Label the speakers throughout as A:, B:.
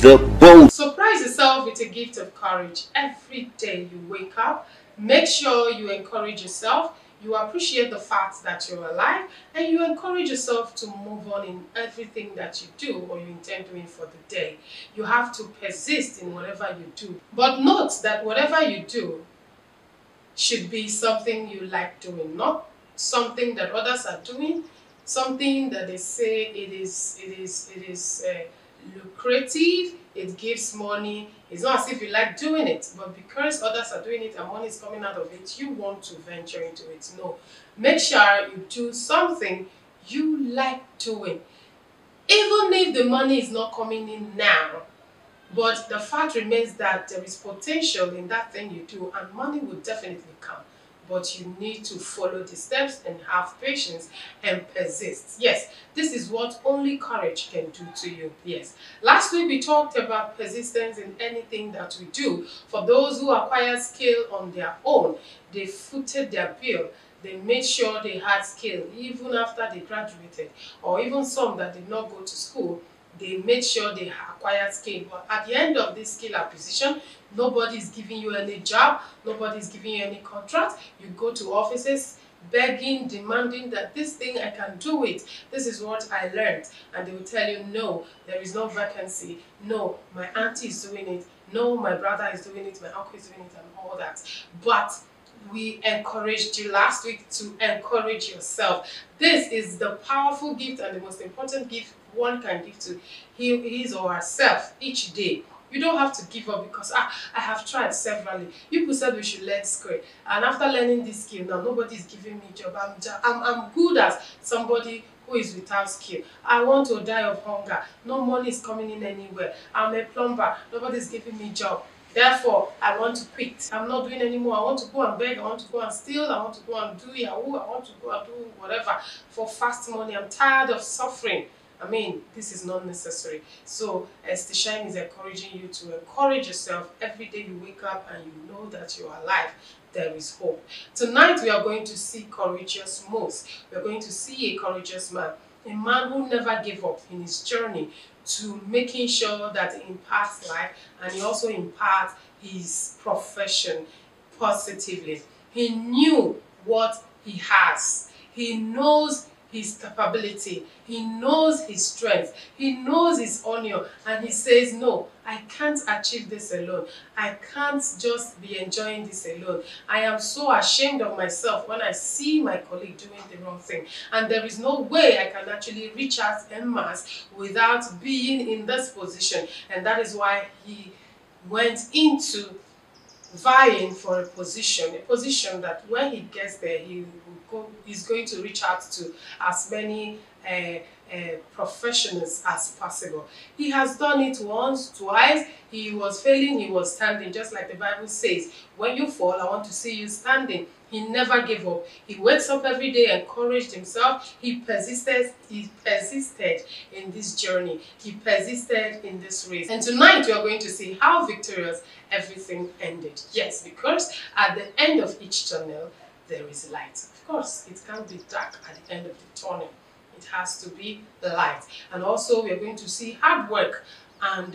A: The Bold.
B: Surprise yourself with a gift of courage every day you wake up. Make sure you encourage yourself. You appreciate the fact that you're alive, and you encourage yourself to move on in everything that you do or you intend doing for the day. You have to persist in whatever you do. But note that whatever you do should be something you like doing, not something that others are doing, something that they say it is lucrative, it gives money. It's not as if you like doing it, but because others are doing it and money is coming out of it, you want to venture into it. No, make sure you do something you like doing, even if the money is not coming in now. But the fact remains that there is potential in that thing you do, and money will definitely come. But you need to follow the steps and have patience and persist. Yes, this is what only courage can do to you. Yes. Last week we talked about persistence in anything that we do. For those who acquire skill on their own, they footed their bill. They made sure they had skill even after they graduated, or even some that did not go to school. They made sure they acquired skill. But at the end of this skill acquisition, nobody is giving you any job, nobody is giving you any contract. You go to offices begging, demanding that this thing, I can do it. This is what I learned. And they will tell you, no, there is no vacancy. No, my auntie is doing it. No, my brother is doing it. My uncle is doing it, and all that. But we encouraged you last week to encourage yourself. This is the powerful gift and the most important gift one can give to his or herself each day. You don't have to give up because I have tried severally. People said we should learn skill, and after learning this skill now nobody is giving me job. I'm good as somebody who is without skill. I want to die of hunger. No money is coming in anywhere. I'm a plumber. Nobody is giving me job. Therefore, I want to quit. I'm not doing anymore. I want to go and beg. I want to go and steal. I want to go and do Yahoo. I want to go and do whatever for fast money. I'm tired of suffering. I mean, this is not necessary. So, as the Shine is encouraging you to encourage yourself every day you wake up and you know that you are alive. There is hope. Tonight, we are going to see courageous moves. We are going to see a courageous man. A man who never gave up in his journey to making sure that he imparts life, and he also imparts his profession positively. He knew what he has. He knows his capability. He knows his strength. He knows his honor, and he says, no, I can't achieve this alone. I can't just be enjoying this alone. I am so ashamed of myself when I see my colleague doing the wrong thing, and there is no way I can actually reach out en masse without being in this position. And that is why he went into vying for a position that when he gets there, he's going to reach out to as many professionals as possible. He has done it once, twice. He was failing, he was standing, just like the Bible says, when you fall, I want to see you standing. He never gave up. He wakes up every day, encouraged himself. He persisted in this journey. He persisted in this race. And tonight we are going to see how victorious everything ended. Yes, because at the end of each tunnel, there is light. Of course, it can't be dark at the end of the tunnel. It has to be the light. And also we are going to see hard work and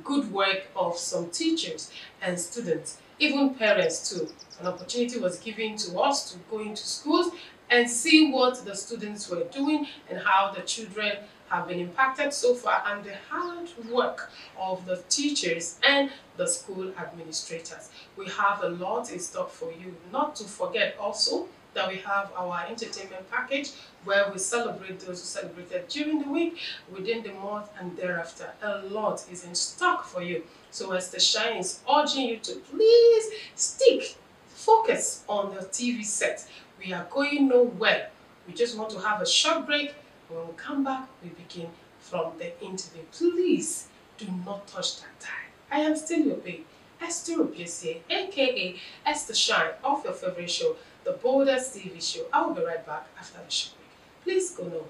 B: good work of some teachers and students, even parents too. An opportunity was given to us to go into schools and see what the students were doing and how the children have been impacted so far, and the hard work of the teachers and the school administrators. We have a lot in stock for you. Not to forget also that we have our entertainment package where we celebrate those who celebrated during the week, within the month, and thereafter. A lot is in stock for you. So as the Shine is urging you to please focus on the TV set. We are going nowhere. We just want to have a short break. When we come back, we begin from the interview. Please do not touch that dial. I am still your babe, Esther Obiese, aka Esther Shine, of your favorite show, The Boldest TV Show. I will be right back after the short break. Please go nowhere.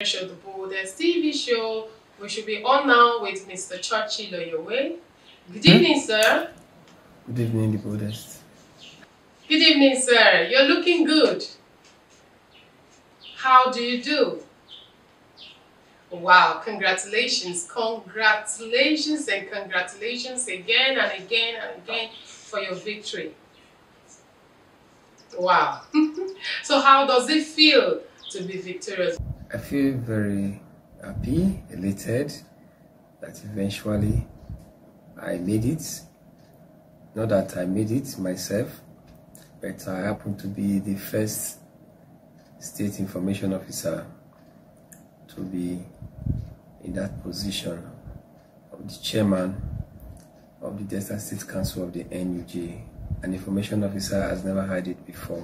B: Show, The Boldest TV Show. We should be on now with Mr. Churchy Loyowe. Good evening, sir.
C: Good evening, The Boldest.
B: Good evening, sir. You're looking good. How do you do? Wow, congratulations, congratulations and congratulations again and again and again for your victory. Wow. So how does it feel to be victorious?
A: I feel very happy, elated that eventually I made it. Not that I made it myself, but I happen to be the first state information officer to be in that position of the chairman of the Delta State Council of the NUJ. An information officer has never had it before.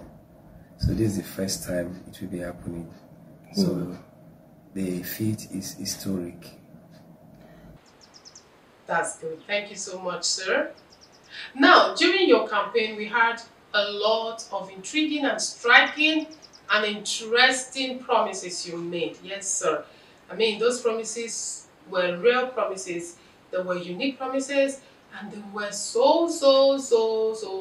A: So this is the first time it will be happening. So the feat is historic.
B: That's good. Thank you so much, sir. Now, during your campaign, we had a lot of intriguing and striking and interesting promises you made. Yes, sir. I mean, those promises were real promises. They were unique promises, and they were so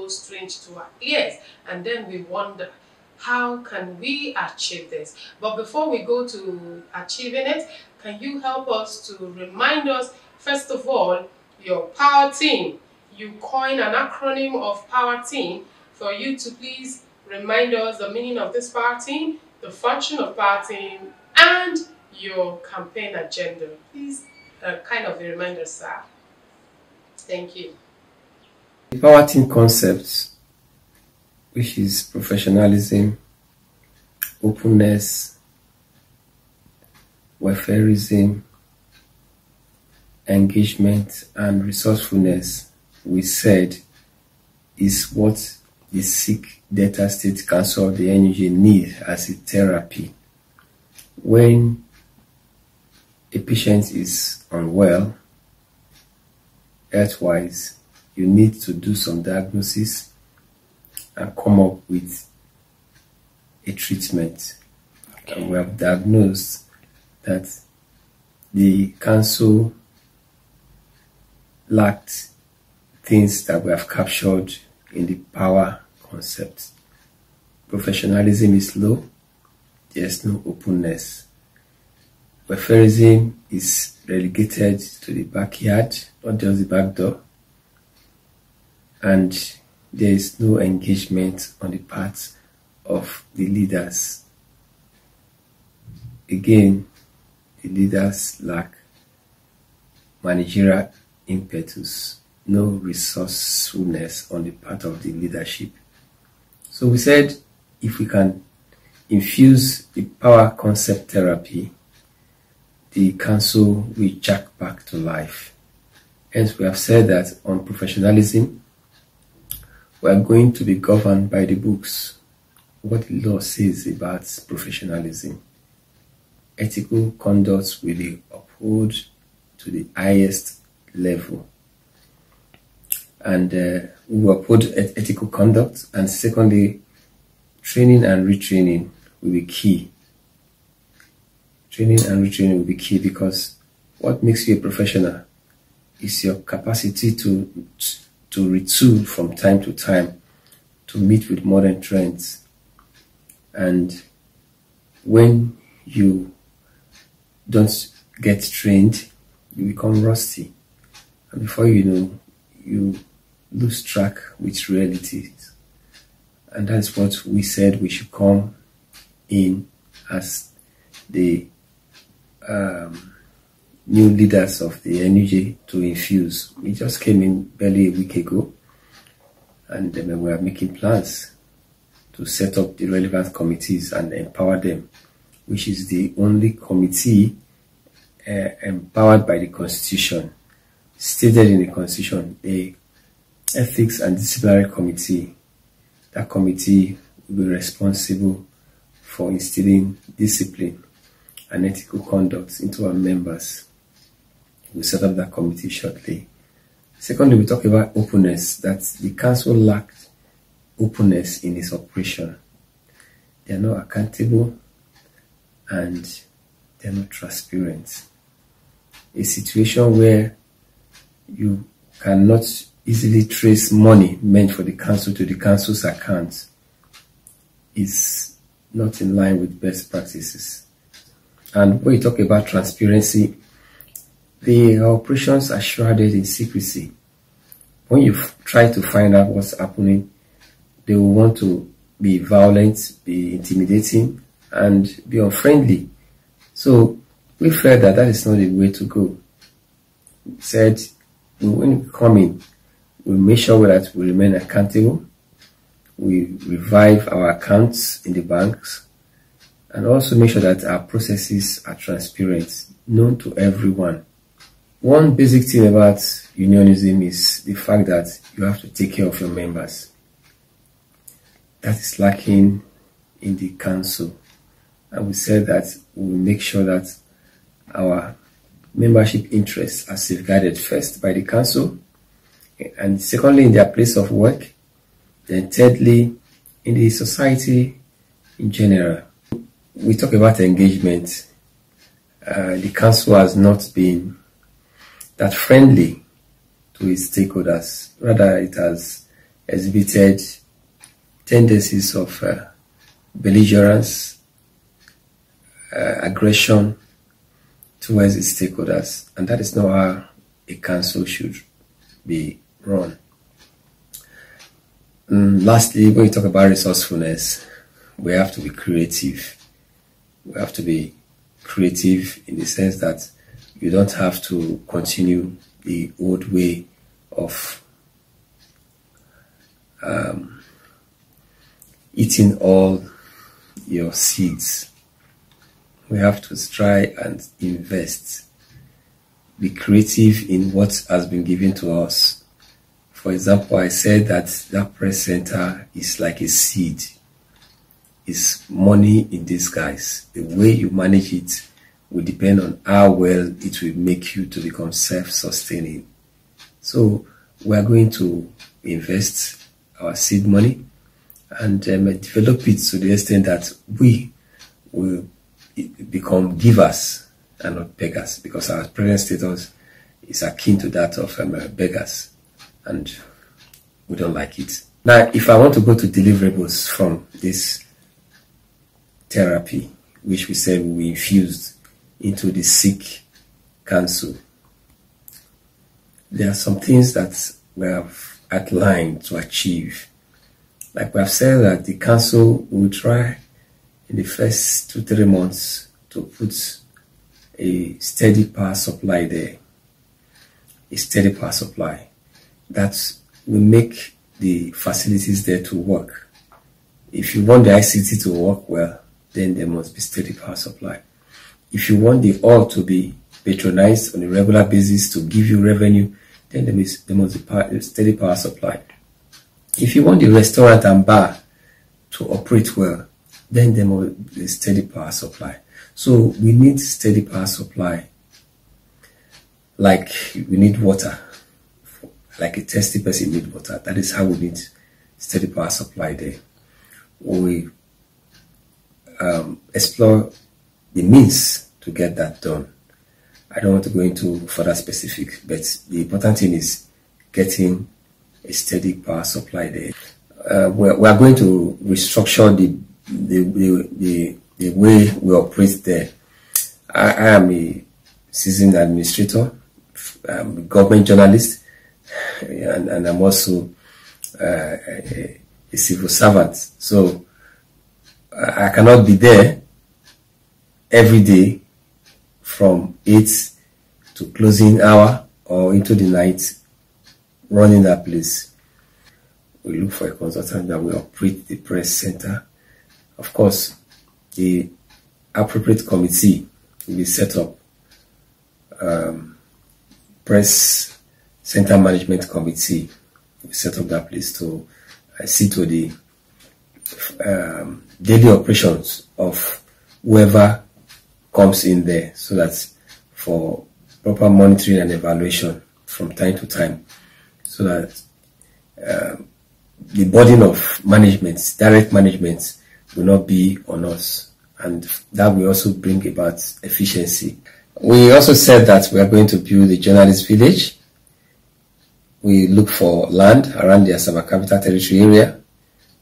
B: strange to our ears. And then we wonder, how can we achieve this? But before we go to achieving it, can you help us to remind us, first of all, your power team? You coined an acronym of power team. For you to please remind us the meaning of this power team, the function of power team, and your campaign agenda. Please, kind of a reminder, sir. Thank you.
A: The power team concept, which is professionalism, openness, welfareism, engagement, and resourcefulness, we said, is what the sick Delta State Council of the NUJ need as a therapy. When a patient is unwell, health-wise, you need to do some diagnosis and come up with a treatment. Okay. And we have diagnosed that the council lacked things that we have captured in the power concept. Professionalism is low, there's no openness. Welfareism is relegated to the backyard, not just the back door. And there is no engagement on the part of the leaders. Again, the leaders lack managerial impetus, no resourcefulness on the part of the leadership. So we said, if we can infuse the power concept therapy, the council will jack back to life. Hence, we have said that on professionalism, we are going to be governed by the books, what the law says about professionalism. Ethical conduct will be upheld to the highest level. And we will uphold ethical conduct. And secondly, training and retraining will be key. Training and retraining will be key because what makes you a professional is your capacity to retool from time to time to meet with modern trends. And when you don't get trained, you become rusty. And before you know, you lose track with realities. And that's what we said we should come in as the new leaders of the NUJ to infuse. We just came in barely a week ago, and we are making plans to set up the relevant committees and empower them, which is the only committee empowered by the Constitution, stated in the Constitution, a Ethics and Disciplinary Committee. That committee will be responsible for instilling discipline and ethical conduct into our members. We'll set up that committee shortly. Secondly, we talk about openness, that the council lacked openness in its operation. They are not accountable and they are not transparent. A situation where you cannot easily trace money meant for the council to the council's account is not in line with best practices. And when you talk about transparency, the operations are shrouded in secrecy. When you try to find out what's happening, they will want to be violent, be intimidating, and be unfriendly. So we felt that that is not the way to go. We said, when we come in, we make sure that we remain accountable. We revive our accounts in the banks, and also make sure that our processes are transparent, known to everyone. One basic thing about unionism is the fact that you have to take care of your members. That is lacking in the council. And we said that we will make sure that our membership interests are safeguarded first by the council, and secondly in their place of work, then thirdly in the society in general. We talk about engagement. The council has not been that friendly to its stakeholders. Rather, it has exhibited tendencies of belligerence, aggression towards its stakeholders, and that is not how a council should be run. Lastly, when you talk about resourcefulness, we have to be creative. We have to be creative in the sense that you don't have to continue the old way of eating all your seeds. We have to try and invest, be creative in what has been given to us. For example, I said that press center is like a seed. It's money in disguise. The way you manage it will depend on how well it will make you to become self-sustaining. So we are going to invest our seed money and develop it to the extent that we will become givers and not beggars, because our present status is akin to that of beggars, and we don't like it. Now, if I want to go to deliverables from this therapy, which we said we infused into the sick council, there are some things that we have outlined to achieve. Like we have said that the council will try in the first 2-3 months to put a steady power supply there. A steady power supply that will make the facilities there to work. If you want the ICT to work well, then there must be steady power supply. If you want the oil to be patronized on a regular basis to give you revenue, then there must be steady power supply. If you want the restaurant and bar to operate well, then there must be steady power supply. So we need steady power supply, like we need water. Like a thirsty person needs water. That is how we need steady power supply there. We explore the means to get that done. I don't want to go into further specific, but the important thing is getting a steady power supply there. We are going to restructure the way we operate there. I am a seasoned administrator, I'm a government journalist, and I'm also a civil servant. So I cannot be there every day from 8 to closing hour or into the night running that place. We look for a consultant that will operate the press center. Of course, the appropriate committee will be set up. Press Center Management Committee will set up that place to see to the daily operations of whoever comes in there, so that for proper monitoring and evaluation from time to time, so that the burden of management, direct management, will not be on us, and that will also bring about efficiency. We also said that we are going to build a journalist village. We look for land around the Asaba Capital Territory area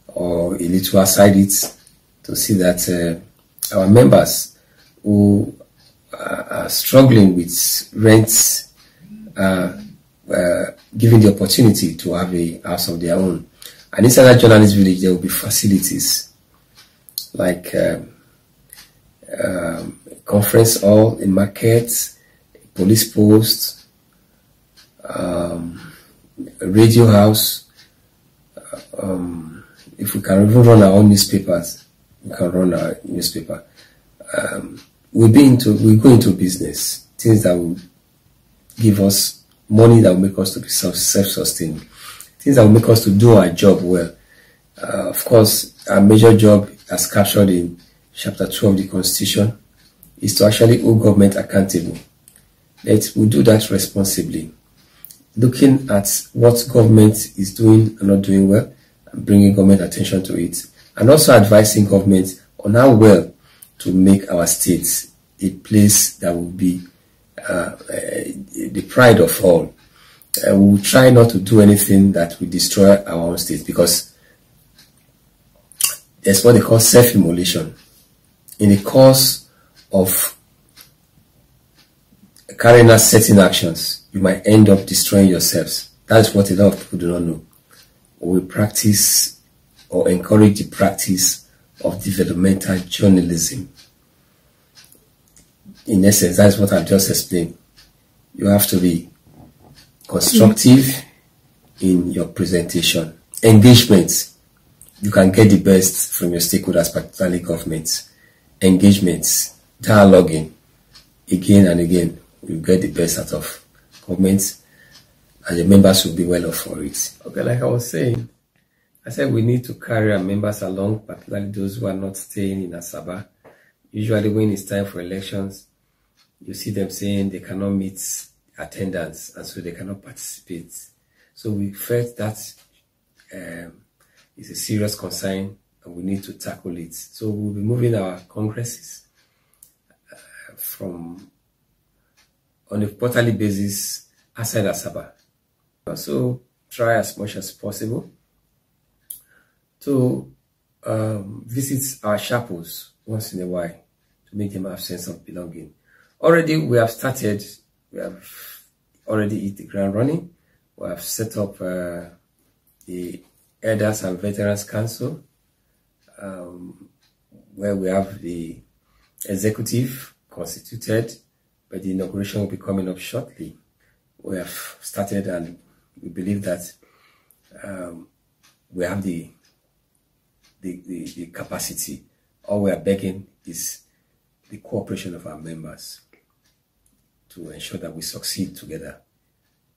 A: or a little outside it, to see that our members who are struggling with rents are given the opportunity to have a house of their own. And inside that journalist village, there will be facilities like conference hall, a market, police post, a radio house. If we can even run our own newspapers, we can run our newspaper. We'll go into business, things that will give us money, that will make us to be self-sustaining, things that will make us to do our job well. Of course, our major job, as captured in Chapter 2 of the Constitution, is to actually hold government accountable. We'll do that responsibly, looking at what government is doing and not doing well, and bringing government attention to it, and also advising government on how well to make our states a place that will be the pride of all. We will try not to do anything that will destroy our own state, because there's what they call self-immolation. In the course of carrying out certain actions, you might end up destroying yourselves. That's what a lot of people do not know. We practice or encourage the practice of developmental journalism. In essence, that's what I've just explained. You have to be constructive in your presentation. Engagement. You can get the best from your stakeholders, particularly governments. Engagements, dialoguing, again and again. You get the best out of governments, and the members will be well off for it. Okay, like I was saying, I said we need to carry our members along, particularly those who are not staying in Asaba. Usually when it's time for elections, you see them saying they cannot meet attendance, and so they cannot participate. So we felt that is a serious concern, and we need to tackle it. So we'll be moving our congresses on a quarterly basis outside Asaba. Also try as much as possible to visit our chapels once in a while to make them have sense of belonging. Already we have started, we have already hit the ground running. We have set up the Elders and Veterans Council, where we have the executive constituted, but the inauguration will be coming up shortly. We have started, and we believe that we have the capacity. All we are begging is the cooperation of our members to ensure that we succeed together.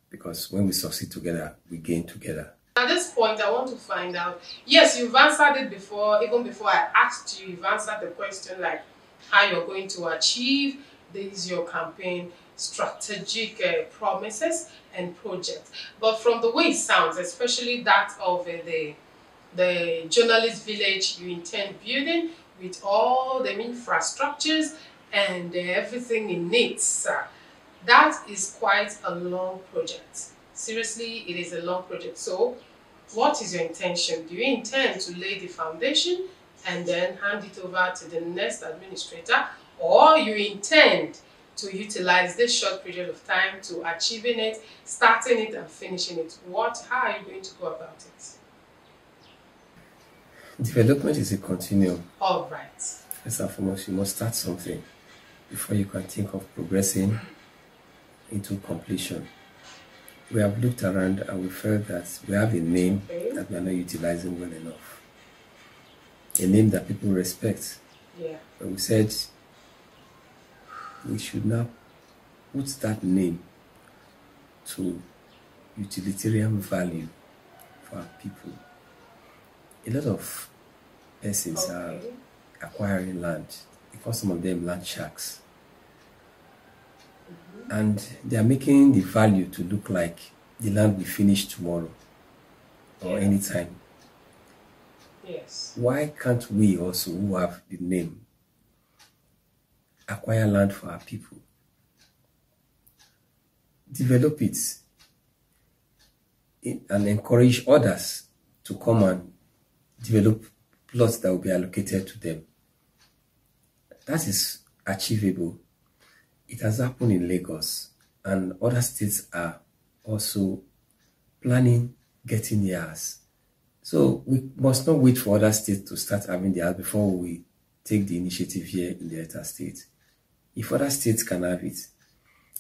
A: Because when we succeed together, we gain together.
B: At this point, I want to find out, yes, you've answered it before, even before I asked you, you've answered the question like how you're going to achieve this, your campaign, strategic promises and projects. But from the way it sounds, especially that of the journalist village you intend building with all the infrastructures and everything in it, that is quite a long project. Seriously, it is a long project. So what is your intention? Do you intend to lay the foundation and then hand it over to the next administrator, or you intend to utilize this short period of time to achieving it, starting it and finishing it? How are you going to go about it?
A: Development is a continuum.
B: All right.
A: First and foremost, you must start something before you can think of progressing into completion. We have looked around and we felt that we have a name that we are not utilizing well enough. A name that people respect.
B: Yeah.
A: But we said we should now put that name to utilitarian value for our people. A lot of persons are acquiring land, because some of them land sharks. And they are making the value to look like the land will finish tomorrow or anytime.
B: Yes.
A: Why can't we also, who have the name, acquire land for our people? Develop it and encourage others to come and develop plots that will be allocated to them. That is achievable. It has happened in Lagos, and other states are also planning getting theirs. So we must not wait for other states to start having theirs before we take the initiative here in the Delta State. If other states can have it,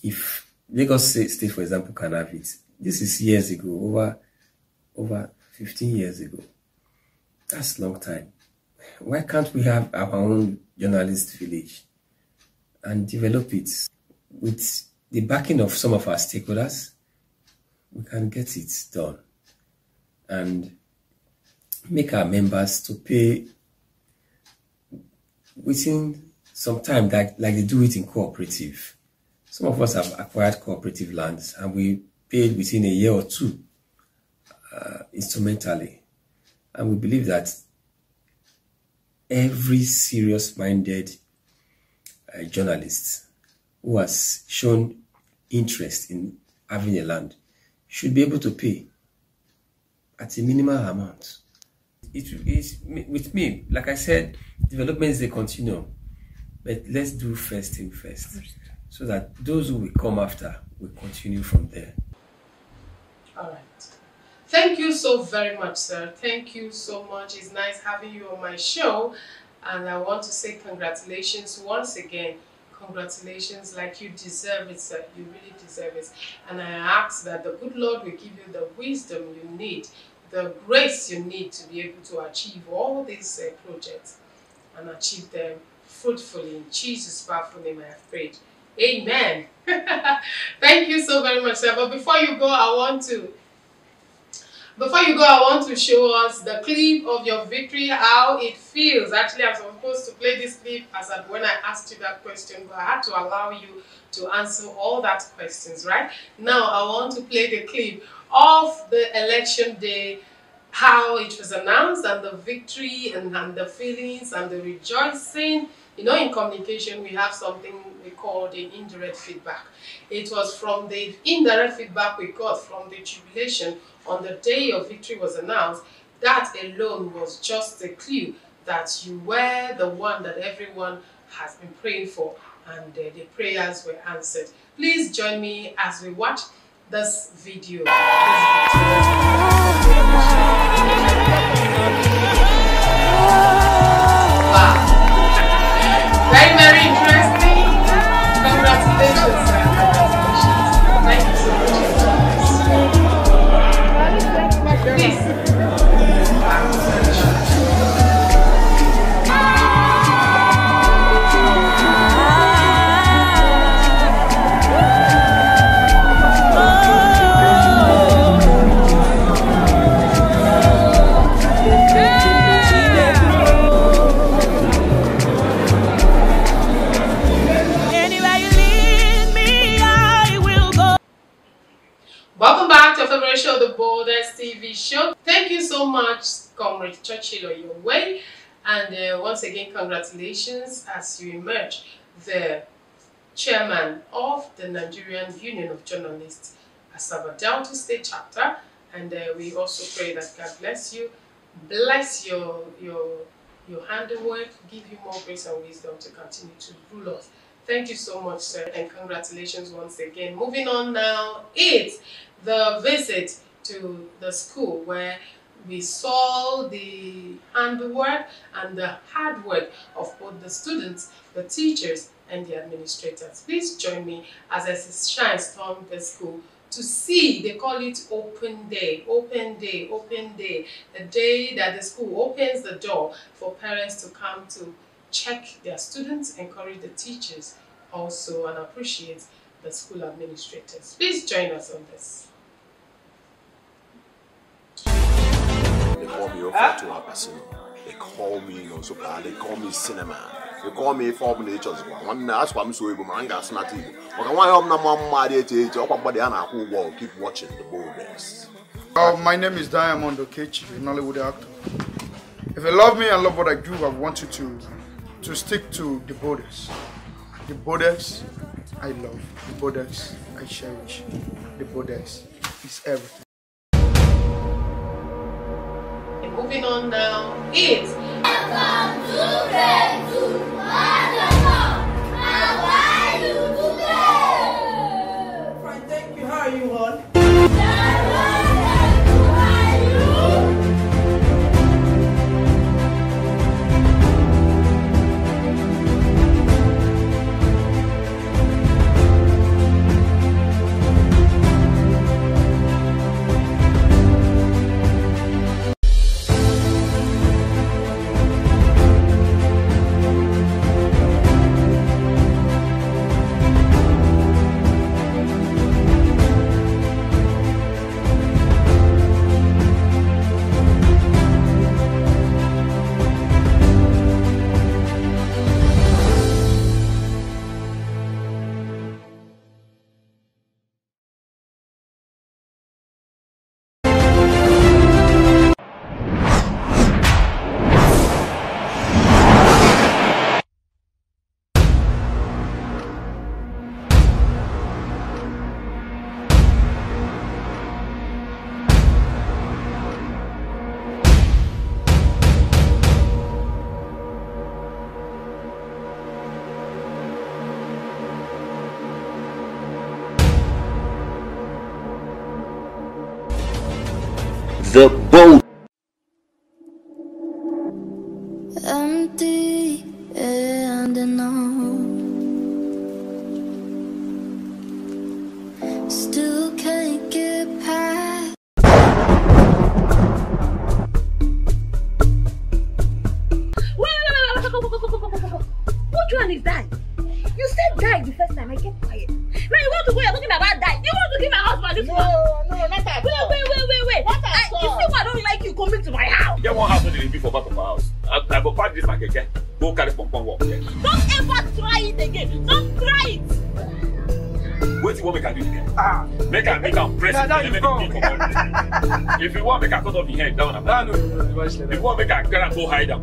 A: if Lagos State, for example, can have it, this is years ago, over 15 years ago. That's a long time. Why can't we have our own journalist village and develop it with the backing of some of our stakeholders? We can get it done and make our members to pay within some time, like they do it in cooperative. Some of us have acquired cooperative lands and we paid within a year or two instrumentally. And we believe that every serious-minded journalist who has shown interest in having a land should be able to pay at a minimal amount. With me, like I said, development is a continuum, but let's do first thing first, so that those who will come after will continue from there.
B: All right. Thank you so very much, sir. Thank you so much. It's nice having you on my show. And I want to say congratulations once again. Congratulations, like you deserve it, sir. You really deserve it. And I ask that the good Lord will give you the wisdom you need, the grace you need to be able to achieve all these projects and achieve them fruitfully. In Jesus' powerful name I have prayed. Amen. Thank you so very much, sir. But before you go, I want to show us the clip of your victory, how it feels. Actually, I was supposed to play this clip when I asked you that question, but I had to allow you to answer all that questions, right? Now, I want to play the clip of the election day, how it was announced, and the victory, and the feelings, and the rejoicing. You know, in communication, we have something we call the indirect feedback. It was from the indirect feedback we got from the jubilation on the day of victory was announced. That alone was just a clue that you were the one that everyone has been praying for, and the prayers were answered. Please join me as we watch this video. Wow. Very, very interesting. Congratulations, sir. Thank you so much. Please. Welcome back to your favorite show, The Boldest TV Show. Thank you so much, Comrade Churchill, on your way. And once again, congratulations as you emerge the chairman of the Nigerian Union of Journalists, Asaba Delta State Chapter. And we also pray that God bless you, bless your handiwork, give you more grace and wisdom to continue to rule us. Thank you so much, sir, and congratulations once again. Moving on now, it's the visit to the school where we saw the handwork and the hard work of both the students, the teachers, and the administrators. Please join me as I shine storm the school to see, they call it open day, open day, open day, the day that the school opens the door for parents to come to check their students, encourage the teachers also, and appreciate the school administrators. Please join us on this.
C: They call me over to a person. They call me, you know, so they call me cinema. They call me for nature's one. That's why I'm so able to get smart. But I want to keep watching the boldest.
D: My name is Diamond Okechi, a Nollywood actor. If you love me and love what I do, I want you to stick to the boldest. The boldest I love. The boldest I cherish. The boldest is everything.
B: Moving on now, it's
E: The boat.
F: Empty and alone, still can't get past.
G: Which one is that? You said die the first time. I kept quiet. Now you want to go? You're talking about die. You want to give my husband this one?
H: No, not that.
G: Wait. You see why I don't like you coming to my house?
H: Get one house on the for back of our house. I go park this my keke. Go carry pom walk. Yeah.
G: Don't ever try it again. Don't try it.
H: What you want me to do again? Make him press it. If you want me to cut off your head down, no. If you want me to go hide down,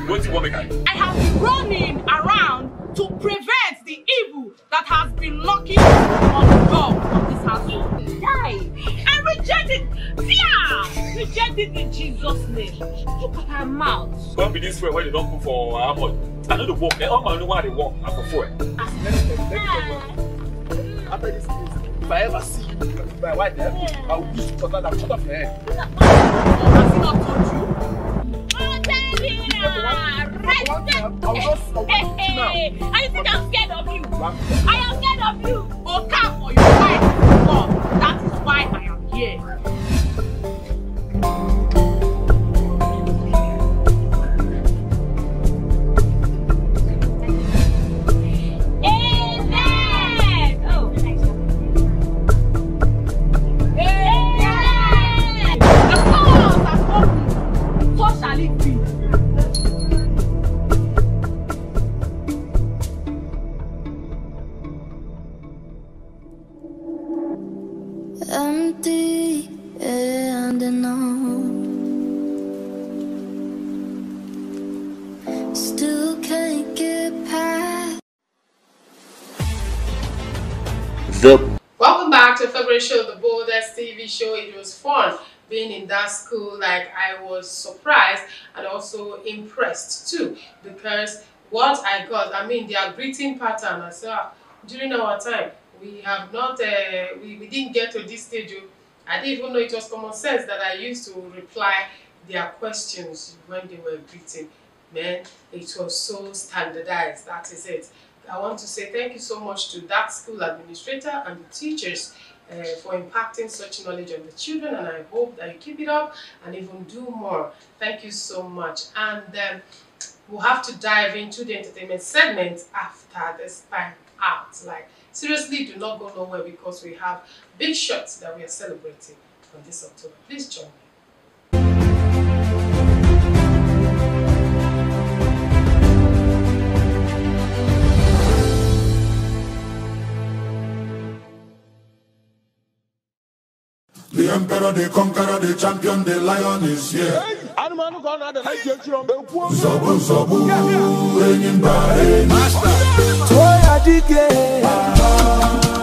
H: what you want me to do?
G: I have been running around to prevent the evil that has been knocking on the door of this household. Die! I reject it! Fear! Reject it in Jesus' name. Look at her mouth.
H: Don't be this way when you don't cook for our money. I know the work. All my know why they work. I'm for it. After this case, if I ever see you with my wife there, I will use to cut off your head.
G: Has he not told you? Hey, I think I'm scared of you. I am scared of you. Oh, come for your wife. God, that is why I am here. Amen. Oh, Amen. The doors are open. So shall it be.
F: Empty and alone, still can't get past.
B: Welcome back to the February show, the boldest TV show. It was fun being in that school. Like, I was surprised and also impressed too, because what I got, I mean, their greeting pattern, I saw during our time, we have not, we didn't get to this stage. I didn't even know it was common sense that I used to reply their questions when they were greeting. Man, it was so standardized. That is it. I want to say thank you so much to that school administrator and the teachers for impacting such knowledge on the children, and I hope that you keep it up and even do more. Thank you so much. And we'll have to dive into the entertainment segment after this time out. Like, seriously, do not go nowhere, because we have big shots that we are celebrating on this October. Please join me.
I: The emperor, the conqueror, the champion, the lion is here. Zobu, zobu, reigning by master.
J: Toya dike,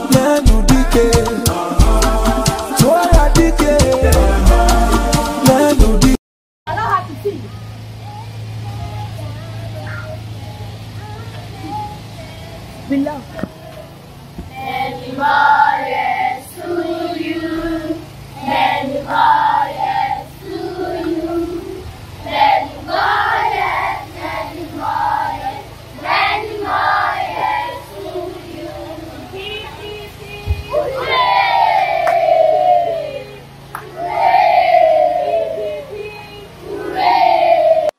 J: nenu dike. Toya dike, nenu dike.
G: I don't have to see. We love.
F: Many more years to you. Many more years to you. Many more years, many more years, many more years to you. Hip, hip, hip. Hooray! Hooray! Hip, hip, hip. Hooray!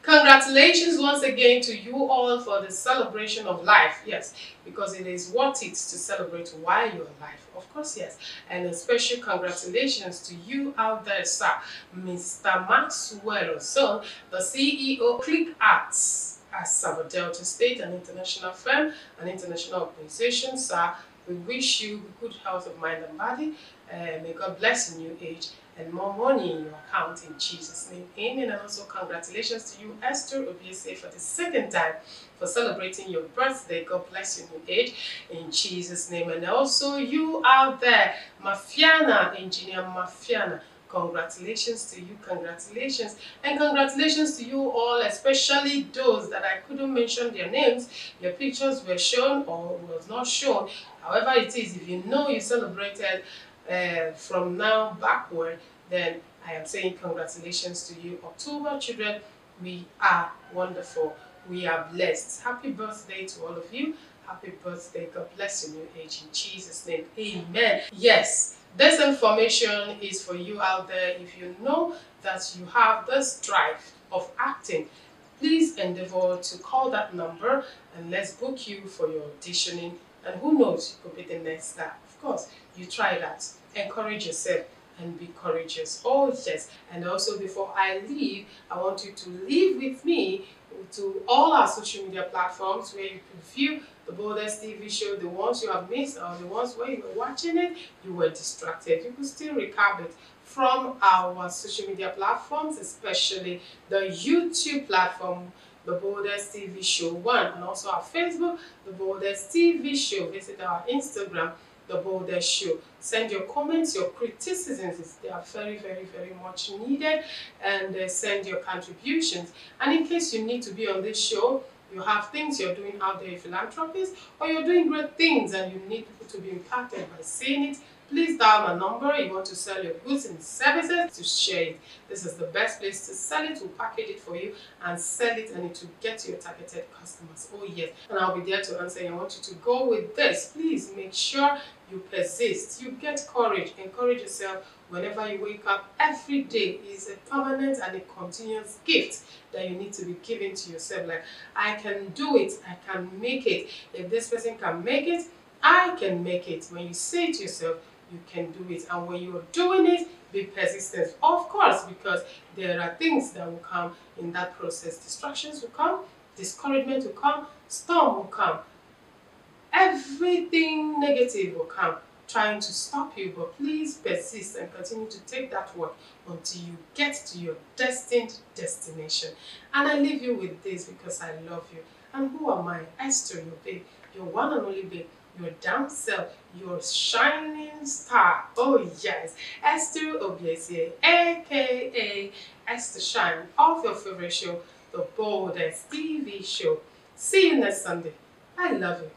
B: Congratulations once again to you all for the celebration of life. Yes, because it is worth it to celebrate while you're alive. Of course, yes. And a special congratulations to you out there, sir, Mr. Maxwell. So, the CEO Click Arts as our Delta State, an international firm, an international organization, sir. We wish you good health of mind and body. May God bless in your age and more money in your account in Jesus' name. Amen. And also congratulations to you, Esther Obiese, for the second time for celebrating your birthday. God bless you in your age in Jesus' name. And also you out there, Mafiana, Engineer Mafiana. Congratulations to you, congratulations. And congratulations to you all, especially those that I couldn't mention their names. Your pictures were shown or was not shown. However it is, if you know you celebrated from now backward, then I am saying congratulations to you. October children, we are wonderful. We are blessed. Happy birthday to all of you. Happy birthday. God bless your new age in Jesus' name. Amen. Yes, this information is for you out there. If you know that you have this drive of acting, please endeavor to call that number and let's book you for your auditioning. And who knows, you could be the next star. Of course, you try that. Encourage yourself and be courageous. Oh yes. And also before I leave, I want you to leave with me to all our social media platforms where you can view the Boldest TV show, the ones you have missed or the ones where you were watching it, you were distracted. You can still recap it from our social media platforms, especially the YouTube platform, the Boldest TV Show 1, and also our Facebook, the Boldest TV Show. Visit our Instagram, the Boldest Show. Send your comments, your criticisms. They are very, very, very much needed. And send your contributions. And in case you need to be on this show, you have things you're doing out there, philanthropist, or you're doing great things and you need people to be impacted by seeing it, please dial my number. You want to sell your goods and services, to share it. This is the best place to sell it. We'll package it for you and sell it, and it will get to your targeted customers. Oh yes, and I'll be there to answer. I want you to go with this. Please make sure you persist. You get courage. Encourage yourself whenever you wake up. Every day is a permanent and a continuous gift that you need to be giving to yourself. Like, I can do it. I can make it. If this person can make it, I can make it. When you say to yourself, you can do it. And when you are doing it, be persistent. Of course, because there are things that will come in that process. Distractions will come, discouragement will come, storm will come. Everything negative will come trying to stop you, but please persist and continue to take that work until you get to your destined destination. And I leave you with this because I love you. And who am I? Esther, your babe, your one and only babe, your damsel, your shining star. Oh yes, Esther Obiese, aka Esther Shine, of your favorite show, the Boldest TV Show. See you next Sunday. I love you.